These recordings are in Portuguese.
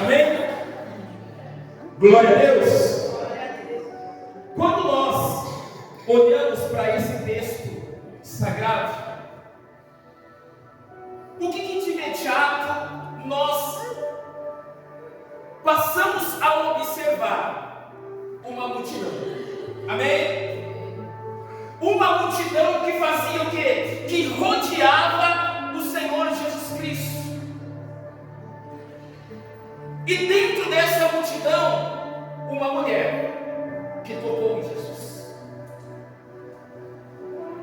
Amém? Glória a Deus. Quando nós olhamos para esse texto sagrado, o que de imediato nós passamos a observar? Uma multidão. Amém? Uma multidão que fazia o quê? Que rodeava o Senhor Jesus Cristo. E dentro dessa multidão, uma mulher que tocou em Jesus.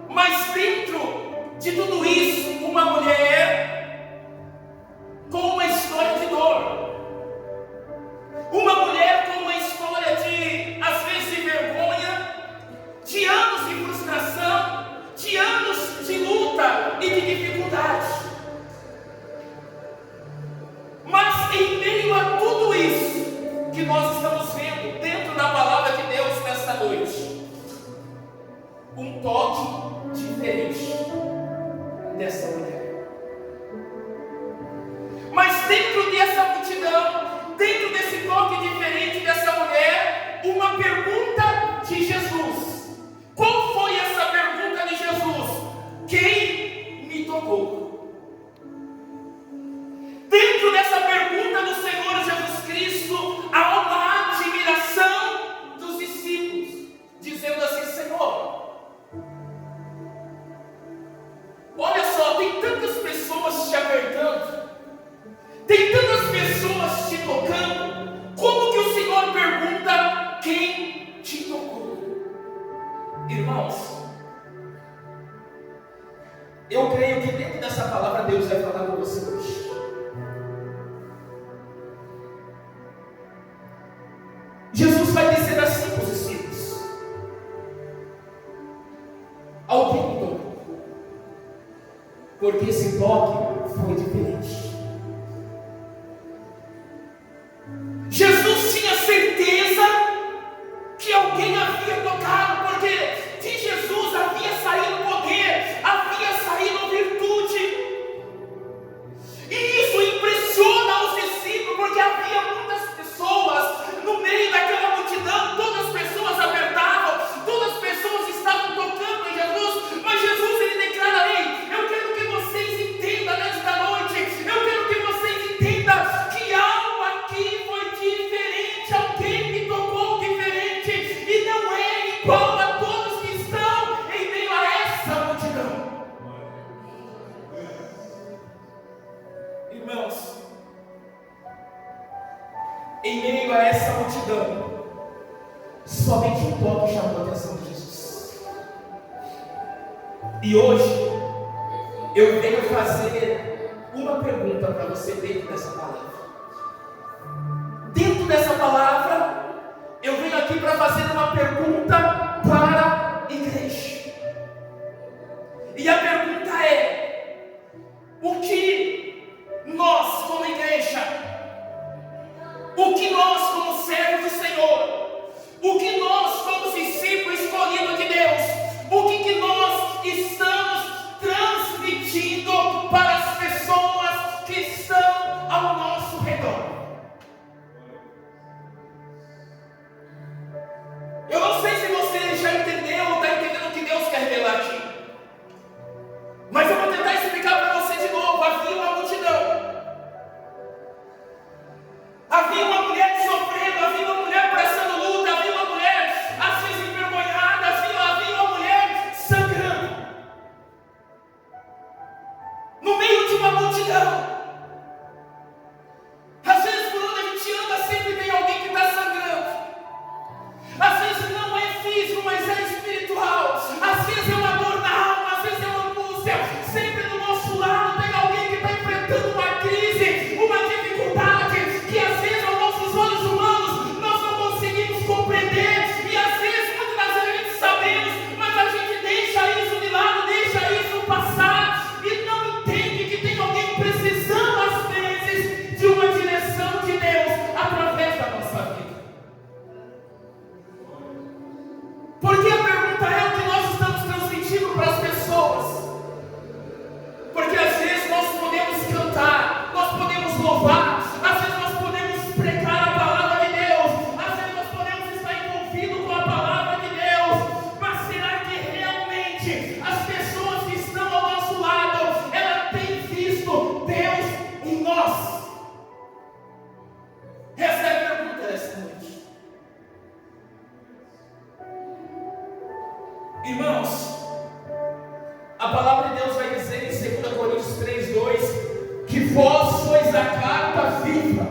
Mas dentro de tudo isso, uma mulher com uma história de dor. Uma mulher com uma história de, às vezes, de vergonha, de anos de frustração, de anos de luta e de dificuldade. Mas em meio a tudo isso que nós estamos vendo dentro da palavra de Deus nesta noite, um toque diferente dessa mulher. Mas dentro dessa multidão, dentro desse toque diferente dessa mulher, uma pergunta de Jesus. Qual foi essa pergunta de Jesus? Quem me tocou? Dentro dessa pergunta do Senhor Jesus Cristo, há uma admiração dos discípulos, dizendo assim: Senhor, olha só, tem tantas pessoas te apertando, tem tantas pessoas te tocando, como que o Senhor pergunta quem te tocou? Irmãos, eu creio que dentro dessa palavra Deus vai falar com você hoje. Jesus vai dizer assim para os discípulos: alguém me tocou, porque esse toque foi diferente. Jesus tinha certeza que alguém havia tocado, porque de Jesus havia saído poder, havia saído virtude. E isso impressiona os discípulos, porque havia muitas pessoas no meio daquela multidão, todas as pessoas apertavam, todas as pessoas estavam tocando em Jesus, mas Jesus ele declara: ei, eu quero que vocês entendam nesta noite, eu quero que vocês entendam que algo aqui foi diferente, alguém que tocou diferente, e não é igual a todos que estão em meio a essa multidão. Irmãos, em meio a essa multidão, somente um toque chamou a atenção de Jesus. E hoje, eu venho fazer uma pergunta para você dentro dessa palavra. Dentro dessa palavra, eu venho aqui para fazer uma pergunta para a igreja. E a pergunta é: o que nós, como igreja, o que nós, como servos do Senhor, o que nós, como discípulos escolhidos de Deus, o que nós estamos transmitindo para as pessoas que estão ao nosso redor? Eu não sei que vós sois a carta viva,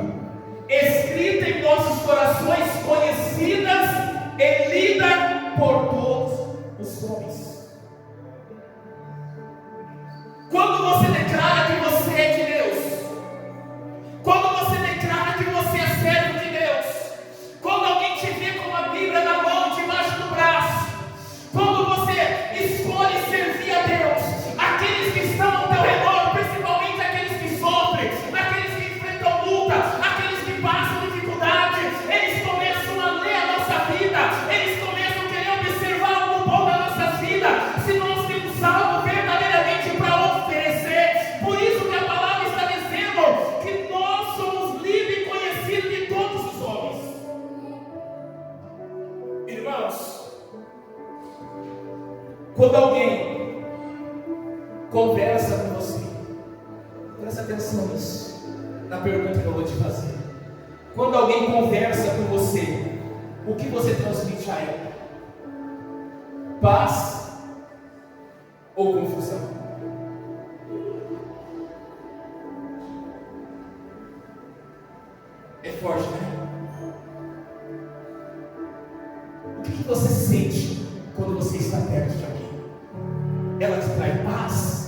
escrita em nossos corações, conhecidas e lida por todos os homens. Quando você declara que você é de Deus, quando você declara que você é servo de Deus, quando alguém te vê com a Bíblia na mão, debaixo do braço, quando você escolhe servir a Deus, aqueles que estão ao teu redor, principalmente aqueles que sofrem, aqueles que enfrentam luta, aqueles que passam dificuldade, eles começam a ler a nossa vida, eles começam a querer observar algo bom na nossa vida, se nós temos algo verdadeiramente para oferecer. Por isso que a palavra está dizendo que nós somos livres e conhecidos de todos os homens. Irmãos, quando alguém conversa com você, presta atenção nisso, na pergunta que eu vou te fazer. Quando alguém conversa com você, o que você transmite a ela? Paz ou confusão? É forte, né? O que você sente quando você está perto de alguém? Ela te traz paz?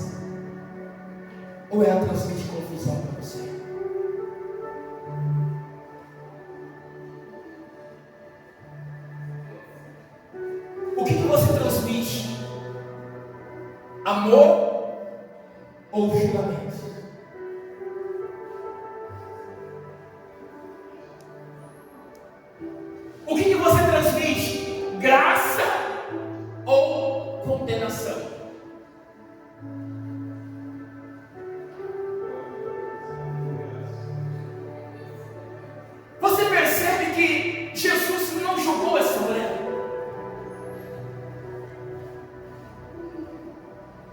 Ou ela transmite confusão para você? O que você transmite? Amor ou julgamento? O que você transmite? Graça ou condenação? Você percebe que Jesus não julgou essa mulher?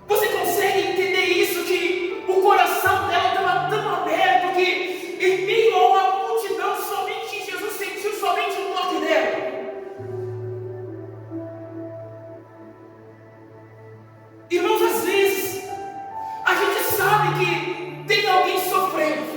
Você consegue entender isso? Que o coração dela estava tão aberto que em meio a uma multidão somente Jesus sentiu somente o toque dela. Irmãos, às vezes a gente sabe que tem alguém sofrendo,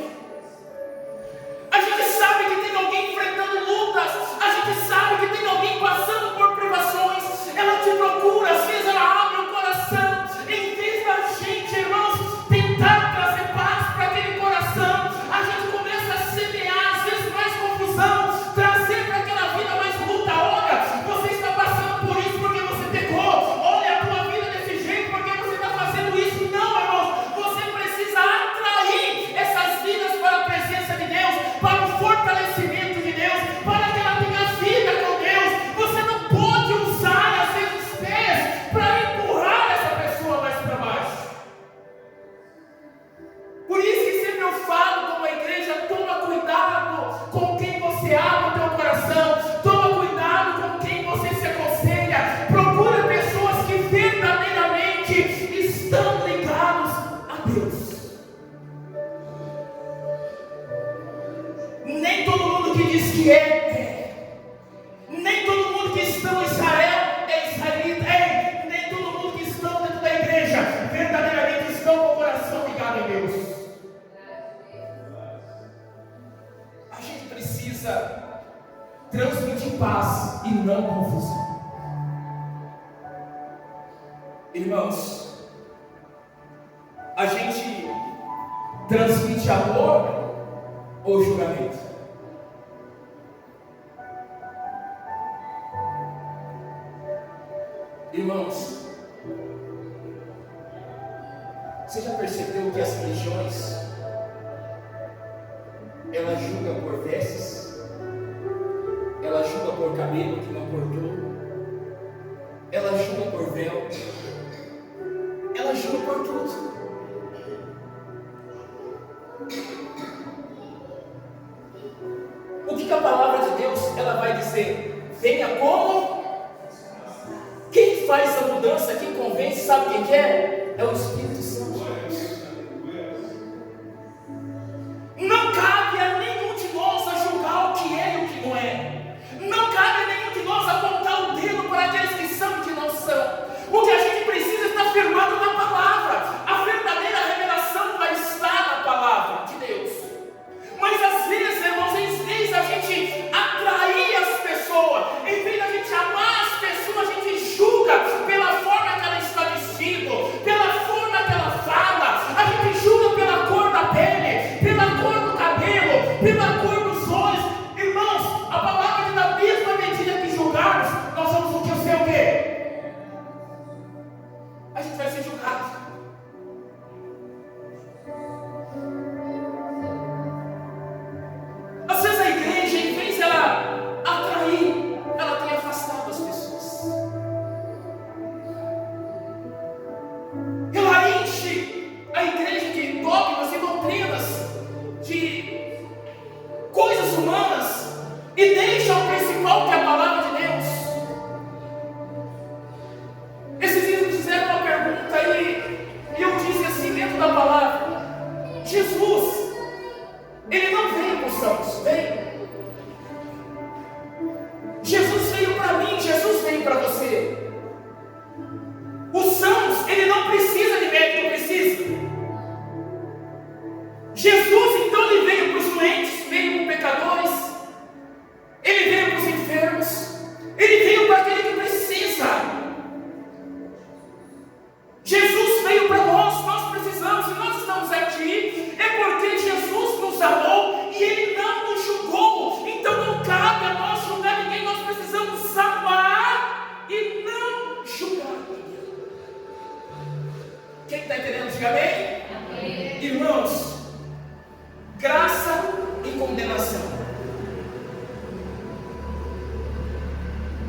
a gente sabe que tem alguém enfrentando lutas, a gente sabe que tem alguém passando por privações. Ela te procura, às vezes ela abre o coração, em vez da gente, irmãos, tentar trazer paz para aquele coração, a gente começa a semear, às vezes mais confusão, trazer para aquela vida mais luta. Olha, você está passando por isso porque você pecou, olha a tua vida desse jeito porque você está fazendo isso. Não, irmãos, você precisa atrair essas vidas para a presença de Deus, para o fortalecimento de Deus, para que ela tenha vida com Deus. Você não pode usar às vezes os pés para empurrar essa pessoa mais para baixo. Por isso que sempre eu falo como a igreja: toma cuidado com quem você abre o teu coração, toma cuidado com quem você se aconselha, procura pessoas que verdadeiramente estão ligados a Deus. Nem todo mundo que diz que é. Nem todo mundo que está em Israel é israelita. Nem todo mundo que está dentro da igreja verdadeiramente estão com o coração ligado em Deus. A gente precisa transmitir paz e não confusão. Irmãos, a gente transmite amor ou julgamento? Irmãos, você já percebeu que as religiões, ela julga por vestes, ela julga por cabelo que não cortou, ela julga por véu, ela julga por tudo. O que a palavra de Deus ela vai dizer? Venha como? Quem faz a mudança, quem convence, sabe quem que é? É o Espírito Santo. Não cabe a nenhum de nós a julgar o que é e o que não é. Não cabe a nenhum de nós apontar o dedo para aqueles que são e que não são. O que a gente precisa é estar firmado na palavra. A verdadeira revelação vai estar na palavra. e deixa o principal, que é a palavra de Deus. Esses dias me fizeram uma pergunta e eu disse assim dentro da palavra: Jesus, Ele não veio para os santos, veio. Jesus veio para mim, Jesus veio para você. Os sãos, Ele não precisa de médico, precisa. Jesus, então, Ele veio para os doentes, veio para os pecadores, Ele veio para os enfermos, Ele veio para aquele que precisa. Jesus veio para nós precisamos, e nós estamos aqui, é porque Jesus nos amou e Ele não nos julgou. Então não cabe a nós julgar ninguém, nós precisamos amar e não julgar ninguém. Quem está entendendo, diga amém? Amém. Irmãos, graça e condenação.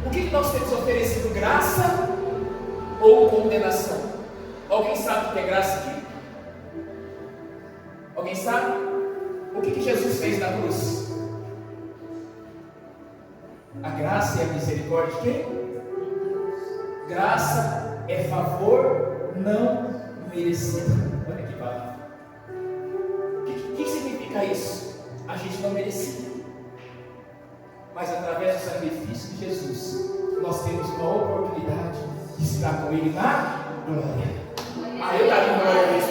O que nós temos oferecido, graça ou condenação? Alguém sabe o que é graça aqui? Alguém sabe? O que Jesus fez na cruz? A graça e a misericórdia de quem? Graça é favor não merecido. Olha que palavra. O que significa isso? A gente não merecia, mas através do sacrifício de Jesus nós temos uma oportunidade de estar com Ele na glória. Eu daria glória a Deus.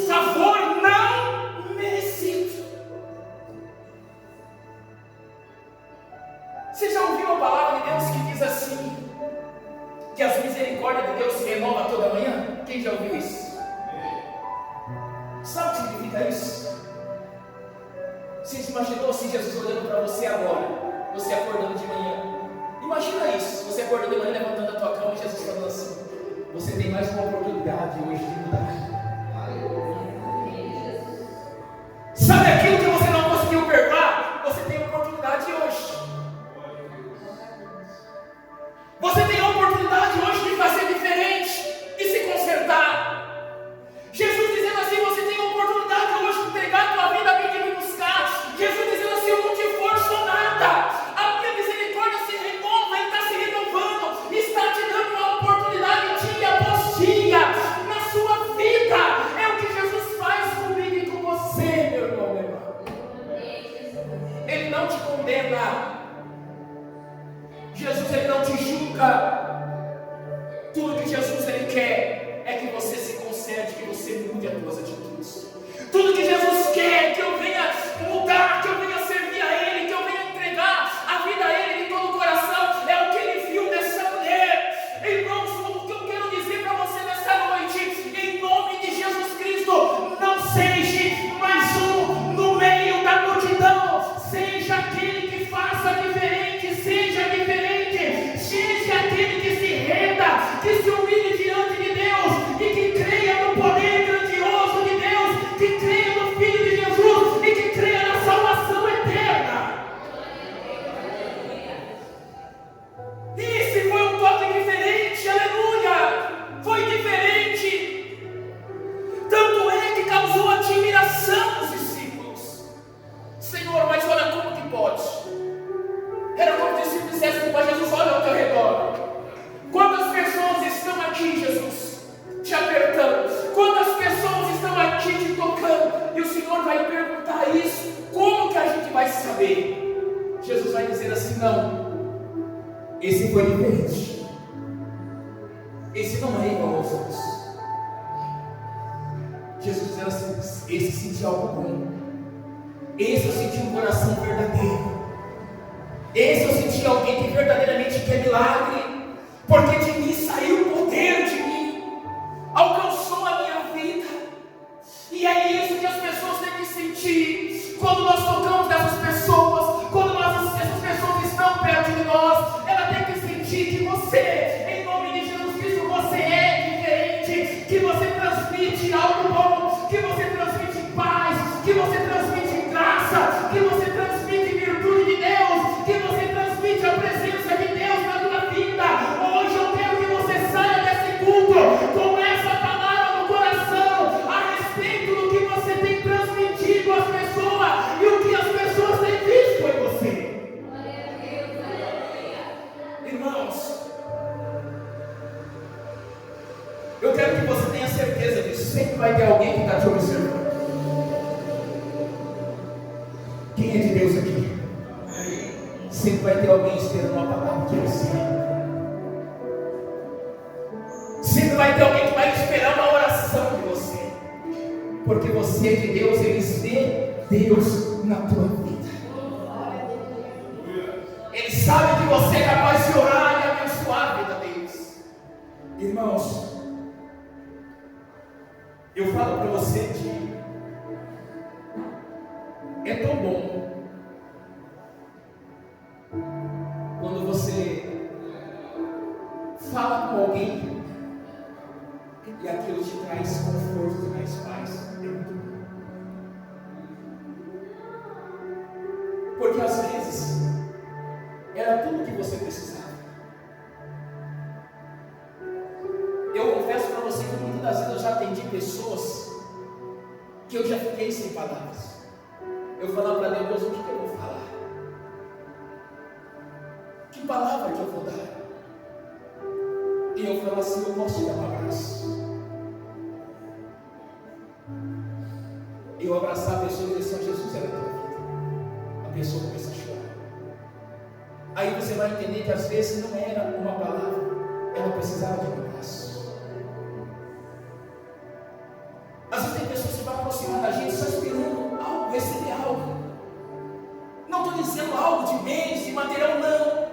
Favor não merecido. Você já ouviu a palavra de Deus que diz assim, que as misericórdias de Deus se renovam toda manhã? Quem já ouviu isso? Sabe o que significa isso? Você se imaginou assim Jesus olhando para você agora, você acordando de manhã? Imagina isso, você acordando de manhã, levantando a tua cama e Jesus falando assim: você tem mais uma oportunidade hoje de mudar. Sabe aquilo que você não conseguiu perdoar? Você tem oportunidade hoje. Você tem a oportunidade hoje de fazer diferente, de se consertar. Jesus dizendo assim: você tem a oportunidade hoje de entregar a tua vida a mim, de me buscar. Jesus dizendo assim: eu não te forço nada. A minha misericórdia se renova e está se renovando. Está te dando uma oportunidade dia após dia na sua vida. É o que Jesus faz comigo e com você, meu irmão, meu irmão. Ele não te condena. Jesus, Ele não te julga. Tudo que Jesus, Ele quer é que você se conserte, que você mude as tuas atitudes. Tudo que Jesus quer é que eu venha mudar, que eu venha servir a Ele, que eu venha entregar a vida a Ele de todo o coração. É o que Ele viu nessa mulher. Irmãos, o que eu quero dizer para você nessa noite, em nome de Jesus Cristo: não seja mais um no meio da multidão. Seja aquele que faça diferente, seja diferente, seja aquele que se renda, que se humilhe diante de Deus e que creia no poder grandioso de Deus, que creia no Filho de Jesus e que creia na salvação eterna. Esse foi um toque diferente, aleluia, foi diferente, tanto é que causou admiração nos discípulos. Senhor, mas olha como que pode? Era como se os discípulos dissessem para Jesus: olha ao teu redor, quantas pessoas estão aqui, Jesus, te apertando, quantas pessoas estão aqui te tocando, e o Senhor vai perguntar isso, como que a gente vai saber? Jesus vai dizer assim: não, esse foi diferente, esse não é igual aos outros. Jesus dizendo assim: esse sentiu algo bom, esse eu senti um coração verdadeiro, esse eu senti alguém que verdadeiramente quer milagre, porque de mim saiu o poder, de mim alcançou a minha vida. E é isso que as pessoas têm que sentir quando nós tocamos nessas pessoas, quando essas pessoas estão perto de nós. Ela tem que sentir que você, em nome de Jesus Cristo, você é diferente, que você transmite algo bom, que você transmite paz, que você transmite graça, que você transmite virtude de Deus, que você transmite a presença de Deus na tua vida. Hoje eu quero que você saia desse culto com essa palavra no coração a respeito do que você tem transmitido às pessoas e o que as pessoas que você. Sempre vai ter alguém que vai esperar uma oração de você, porque você é de Deus, eles vê Deus na tua vida. Eles sabem que você é capaz de orar e abençoar a vida deles. Irmãos, eu falo para você que é tão bom quando você fala com alguém e aquilo te traz conforto, te traz paz. É muito bom. Porque às vezes era tudo que você precisava. Eu confesso para você que muitas das vezes eu já atendi pessoas que eu já fiquei sem palavras. Eu falava para Deus, o que eu vou falar? Que palavra que eu vou dar? E eu falava assim, eu posso te dar um abraço. Eu abraçar a pessoa e dizer assim, Jesus era a tua vida. A pessoa começa a chorar. Aí você vai entender que às vezes não era uma palavra, ela precisava de um abraço. Às vezes tem pessoas que vão aproximar da gente só esperando algo, receber algo. Não estou dizendo algo de bens, de material, não.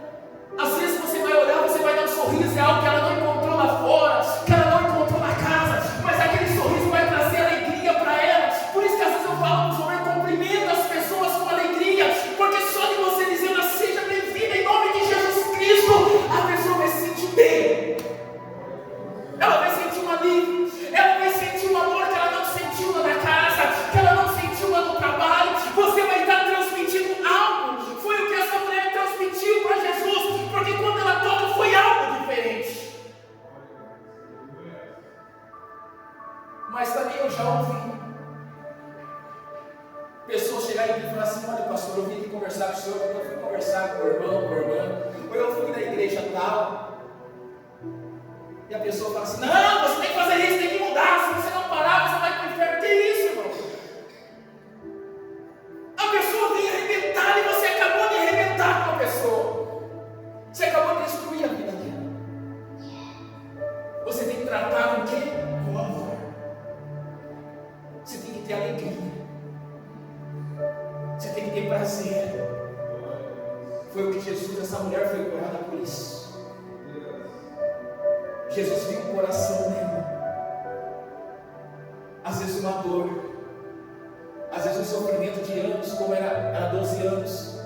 Às vezes você vai olhar, você vai dar um sorriso, é algo que ela não encontrou lá fora, que ela não encontrou na casa, mas aquele sorriso vai trazer alegria para ela. Por isso que às vezes eu falo sobre eu cumprimento as pessoas com alegria, porque só de você dizer ela seja bem-vinda em nome de Jesus Cristo, a pessoa vai se sentir bem. Ela vai sentir um alívio, ela vai sentir um amor que ela não sentiu lá na casa, que ela não sentiu lá no trabalho. Você vai estar transmitindo algo. Foi o que essa mulher transmitiu para Jesus, porque quando ela toca foi algo diferente. Mas também eu já ouvi pessoas chegarem aqui e falar assim, olha pastor, eu vim aqui conversar com o senhor, eu fui conversar com o irmão, com a irmã, ou eu fui na igreja tal. E a pessoa fala assim, não, você tem que fazer isso, tem que mudar, se você não parar, você vai para o inferno. Que isso, irmão? A pessoa vem arrebentar e você acabou de arrebentar com a pessoa. Você acabou de destruir a vida dela. Você tem que tratar com o quê? Com amor. Você tem que ter alegria. Você tem que ter prazer. Foi o que Jesus, essa mulher foi curada por isso. Jesus viu o coração dela. Às vezes uma dor, às vezes um sofrimento de anos, como era 12 anos.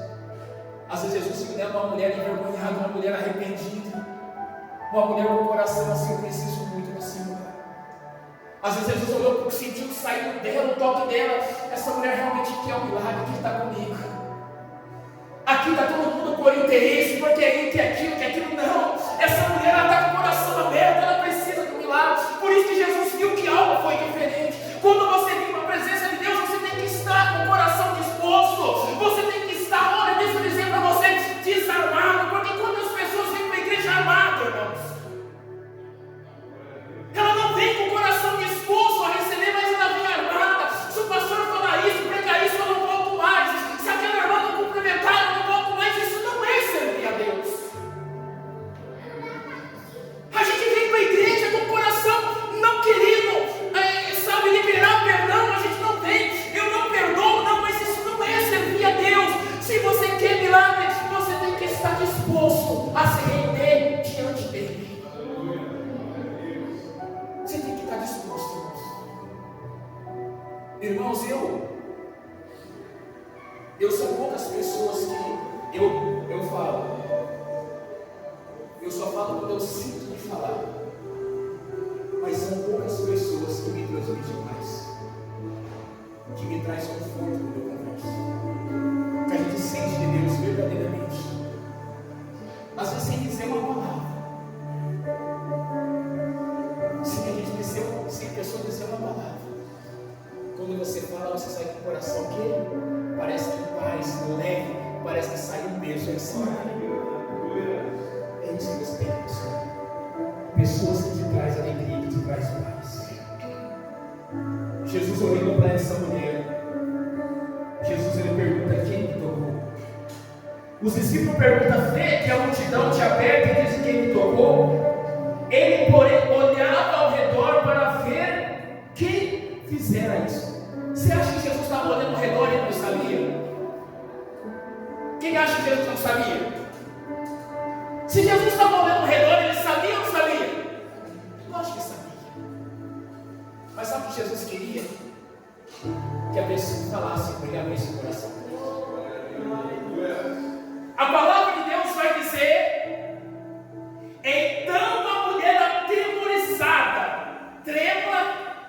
Às vezes Jesus viu nela uma mulher envergonhada, uma mulher arrependida, uma mulher com o coração assim, eu preciso muito do Senhor. Às vezes Jesus olhou, sentiu que saiu dela, o toque dela, essa mulher realmente quer um milagre, que está comigo. Aqui está todo mundo por interesse, porque é que aquilo, não. Essa mulher está com o coração aberto, ela precisa de um milagre. Por isso que Jesus viu que algo foi diferente. Quando você vem para a presença de Deus, você tem que estar com o coração disposto. Você tem que estar, olha, deixa eu dizer para você, desarmado. Porque quando as pessoas vêm para a igreja armada, irmãos, ela não vem com o coração disposto a receber, mas ela vem armada. Se o pastor falar isso, pregar isso, eu não volto mais. Se aquela irmã não cumprimentar, eu não volto mais. Isso não é servir a Deus. A gente vem para a igreja com o coração não querido, sabe, liberar perdão. A gente não vem, eu não perdoo, não, mas isso não é servir a Deus. Se você quer milagre, você tem que estar disposto a se render diante dele. Você tem que estar disposto, irmãos. Eu sou poucas pessoas que eu falo. Eu só falo quando eu sinto de falar. Mas são poucas pessoas que me transmitem mais, que me traz conforto quando eu converso, que a gente sente de Deus verdadeiramente. Às vezes sem dizer uma palavra, sem a pessoa dizer uma palavra. Quando você fala, você sai com o coração que parece que paz, leve, parece que sai um beijo assim. É isso que você tem que buscar. Pessoas que te trazem alegria, que te trazem paz. Jesus olhando para essa mulher, Jesus ele pergunta: quem me tocou? Os discípulos perguntam: vê que a multidão te aperta e diz: quem me tocou? Ele, porém, olhava ao redor para ver quem fizera isso. Você acha que Jesus estava olhando ao redor e não sabia? Quem acha que Jesus não sabia? Se Jesus estava olhando ao redor, ele sabia ou não sabia? Lógico que sabia. Mas sabe o que Jesus queria? Que a pessoa falasse com ele, abrisse o coração. A palavra de Deus vai dizer: então a mulher atemorizada, trêmula,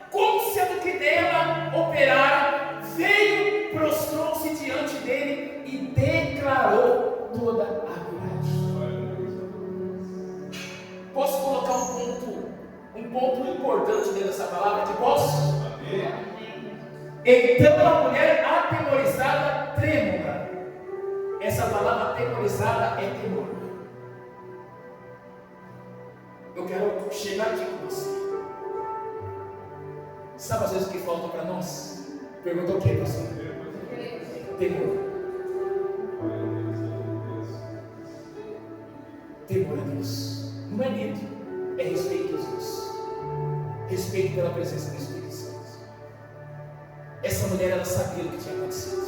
como sendo que dela operara, veio, prostrou-se diante dele e declarou toda a verdade. Posso colocar um ponto importante dentro dessa palavra? Que posso? Então a mulher atemorizada, trêmula. Essa palavra atemorizada é temor. Eu quero chegar aqui com você. Sabe às vezes o que falta para nós? Perguntou o que, pastor? Temor. Temor a Deus. Não é medo, é respeito a Jesus. Respeito pela presença do Espírito Santo. Essa mulher, ela sabia o que tinha acontecido.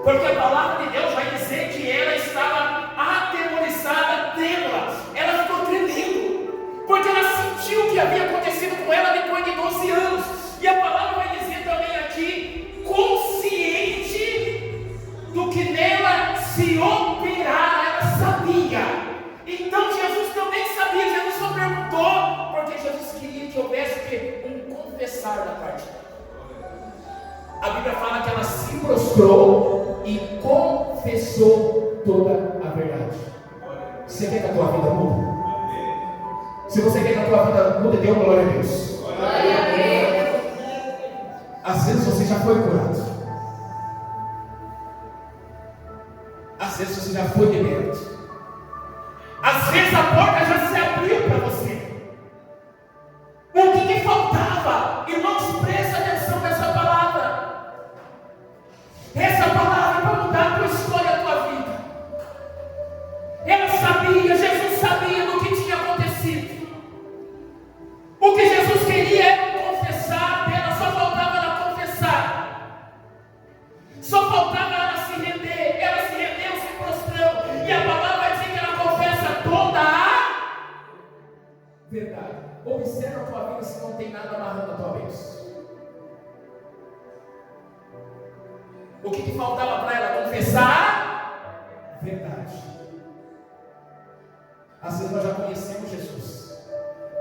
Porque a palavra de Deus vai dizer que ela estava atemorizada, trêmula. Ela ficou tremendo, porque ela sentiu o que havia acontecido com ela depois de 12 anos. E a palavra vai dizer também aqui, consciente do que nela se operara, ela sabia. Então Jesus também sabia. Jesus só perguntou, porque Jesus queria que houvesse um confessar da parte dela. A Bíblia fala que ela se prostrou e confessou toda a verdade. Você quer que a tua vida mude? Se você quer que a tua vida mude, dê uma glória a Deus. Glória a Deus. Às vezes você já foi curado. Às vezes você já foi liberto. Às vezes a porta já se abriu para você. O que faltava? Irmãos, presta atenção nessa palavra. Essa palavra vai mudar a tua história, a tua vida. Ela sabia, Jesus sabia do que tinha acontecido. O que Jesus queria era confessar dela, só faltava ela confessar. Só faltava ela se render. Ela se rendeu, se prostrou. E a palavra vai dizer que ela confessa toda a verdade. Observa a tua vida se não tem nada amarrando a tua bênção. O que faltava para ela? Confessar a verdade. Às vezes nós já conhecemos Jesus,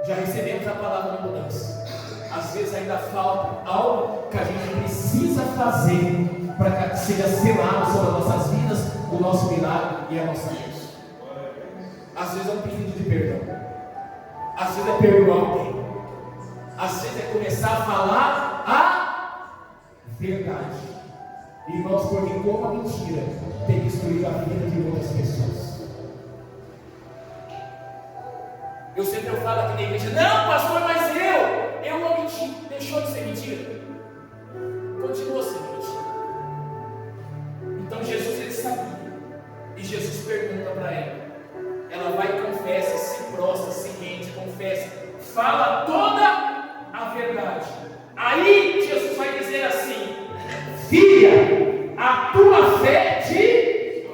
já recebemos a palavra de mudança. Às vezes ainda falta algo que a gente precisa fazer para que seja selado sobre as nossas vidas, o nosso milagre e a nossa bênção. Às vezes é um pedido de perdão, às vezes é perdoar alguém, às vezes é começar a falar a verdade. Irmãos, porque como a mentira tem destruído a vida de outras pessoas. Eu sempre falo aqui na igreja: não, pastor, mas eu não menti. Deixou de ser mentira, continua sendo mentira. Então Jesus, ele sabia. E Jesus pergunta para ela. Ela vai e confessa, se prostra, se rende, confessa, fala toda a verdade. Aí Jesus vai dizer assim: filha, a tua fé te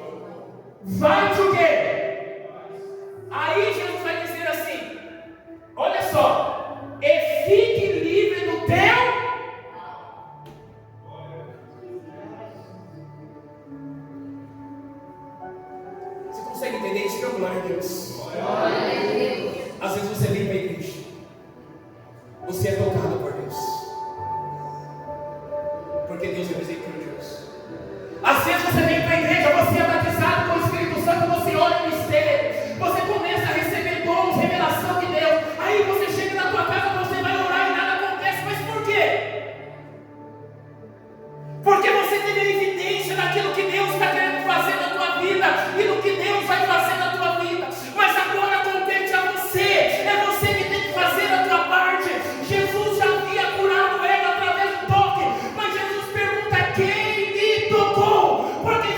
vai te o quê? Aí Jesus vai dizer assim: olha só, e fique livre do teu. Você consegue entender isso? Meu glória a Deus. Às vezes você vem para a igreja, você é tocado por Deus, porque Deus é misericordioso. Às vezes você vem para a igreja, você é batizado com o Espírito Santo, você olha no mistério, você começa a receber dons, revelação de Deus. Aí você chega na tua casa, você vai orar e nada acontece. Mas por quê? Porque você tem a evidência daquilo que Deus está querendo fazer na tua vida e do que Deus vai fazer na tua vida. Mas agora compete a você, é você que tem que fazer a tua parte. Jesus já havia curado ela através do toque, mas Jesus pergunta: quem me tocou? Porque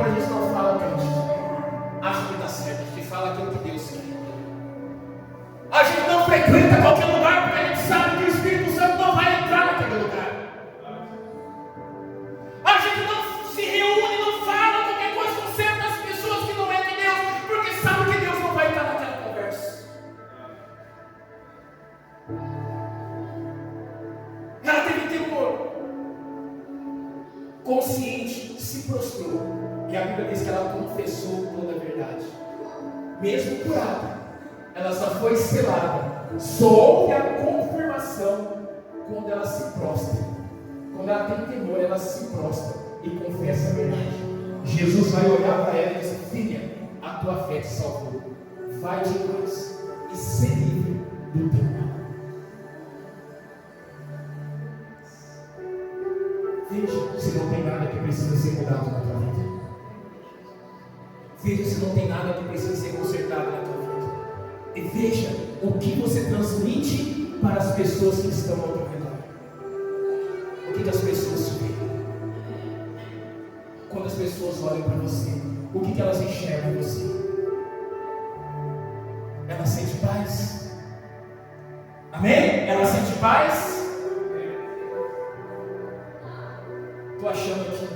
temor a gente não fala o que a gente acha que está certo, a gente fala aquilo que Deus quer. A gente não frequenta qualquer lugar porque a gente sabe que o Espírito Santo não vai entrar naquele lugar. A gente não se reúne, não fala qualquer coisa com certas pessoas que não é de Deus, porque sabe que Deus não vai entrar naquela conversa. Ela teve temor, consciente, se prostrou, e a Bíblia diz que ela confessou toda a verdade, mesmo curada. Ela só foi selada, só houve a confirmação quando ela se prostra. Quando ela tem temor, ela se prostra e confessa a verdade. Jesus vai olhar para ela e diz: filha, a tua fé te salvou, vai de paz e se livre do teu mal. Veja se não tem nada que precisa ser mudado na tua vida. Veja se não tem nada que precisa ser consertado na tua vida. E veja o que você transmite para as pessoas que estão ao teu redor. O que as pessoas veem? Quando as pessoas olham para você, o que elas enxergam em você? Ela sente paz? Amém? Ela sente paz? Estou achando que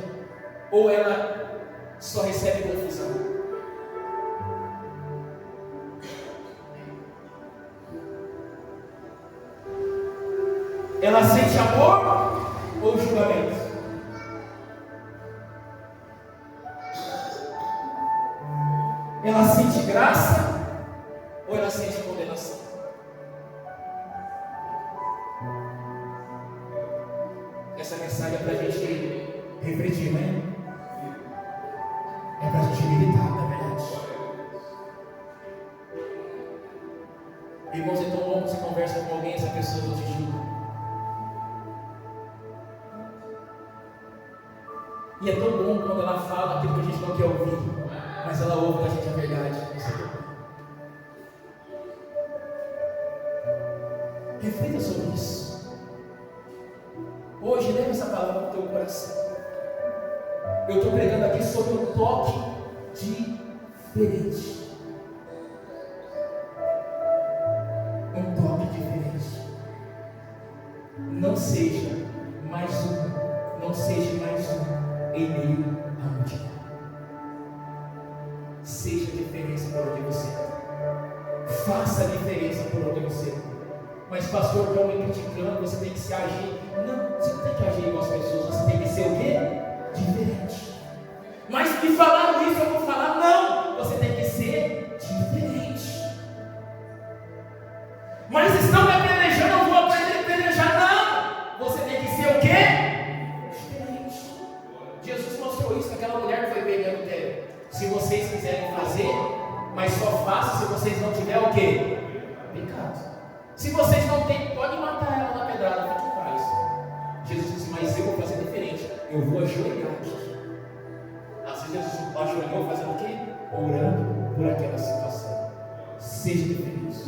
ou ela só recebe confusão. Ela sente amor ou julgamento? Ela sente graça ou ela sente condenação? Essa mensagem é para a gente refletir, né? É para a gente meditar, na verdade. Irmãos, é tão bom que você conversa com alguém, essa pessoa não te julga. E é tão bom quando ela fala aquilo que a gente não quer ouvir, mas ela ouve da gente a verdade. Reflita sobre isso. Hoje, leva essa palavra no teu coração. Eu estou pregando aqui sobre um toque diferente. Um toque diferente. Não seja mais um. Não seja mais um em meio à multidão. Seja a diferença por onde você está. Faça a diferença por onde você está. Mas pastor, estão me criticando, você tem que se agir. Não, você não tem que agir igual as pessoas, você tem que ser o quê? Diferente. Mas me falaram isso, eu vou falar, não, você tem que ser diferente. Mas estão me apedrejando, eu vou aprender a apedrejar, não, você tem que ser o quê? Diferente. Jesus mostrou isso naquela mulher que foi pegando o pé. Se vocês quiserem fazer, mas só façam se vocês não tiverem o quê? Pecado. Se vocês não têm, pode matar ela na pedrada, fique em paz. Jesus disse, mas eu vou fazer diferente. Eu vou ajoelhar aqui. Às vezes Jesus ajoelhou fazendo o quê? Orando por aquela situação. Seja diferente.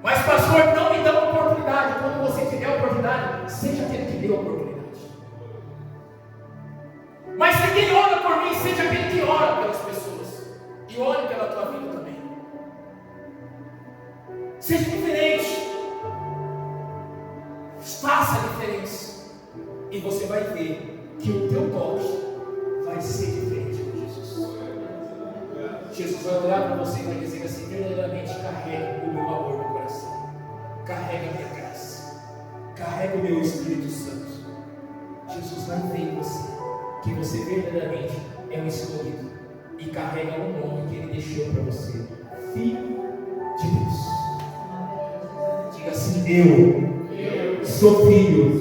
Mas pastor, não me dá uma oportunidade. Quando você tiver a oportunidade, seja aquele que deu a oportunidade. Mas se quem ora por mim, seja aquele que ora pelas pessoas. E ore pela tua vida também. Seja diferente. Faça a diferença. E você vai ver que o teu toque vai ser diferente com Jesus. Jesus vai olhar para você e vai dizer assim, verdadeiramente carrega o meu amor no coração. Carrega a minha graça. Carrega o meu Espírito Santo. Jesus vai ver em você que você verdadeiramente é um escolhido. E carrega o nome que Ele deixou para você. Filho de Deus. Diga assim, eu sou filho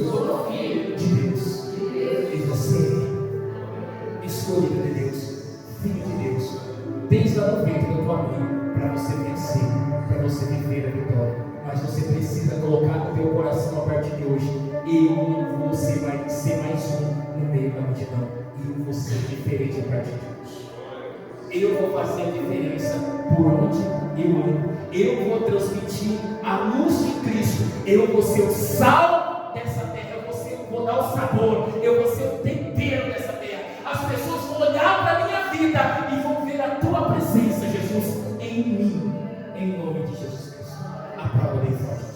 de Deus. E você é escolhido de Deus, filho de Deus, desde lá no ventre da tua mãe, para você vencer, para você viver a vitória. Mas você precisa colocar no teu coração a partir de hoje, você vai ser mais um no meio da multidão, e eu vou ser diferente a partir de hoje. Eu vou fazer a diferença por onde eu ando. Eu vou transmitir a luz de Cristo. Eu vou ser o sal dessa terra. Eu vou dar o sabor. Eu vou ser o tempero dessa terra. As pessoas vão olhar para a minha vida e vão ver a tua presença, Jesus, em mim, em nome de Jesus Cristo. Aplauda bem forte.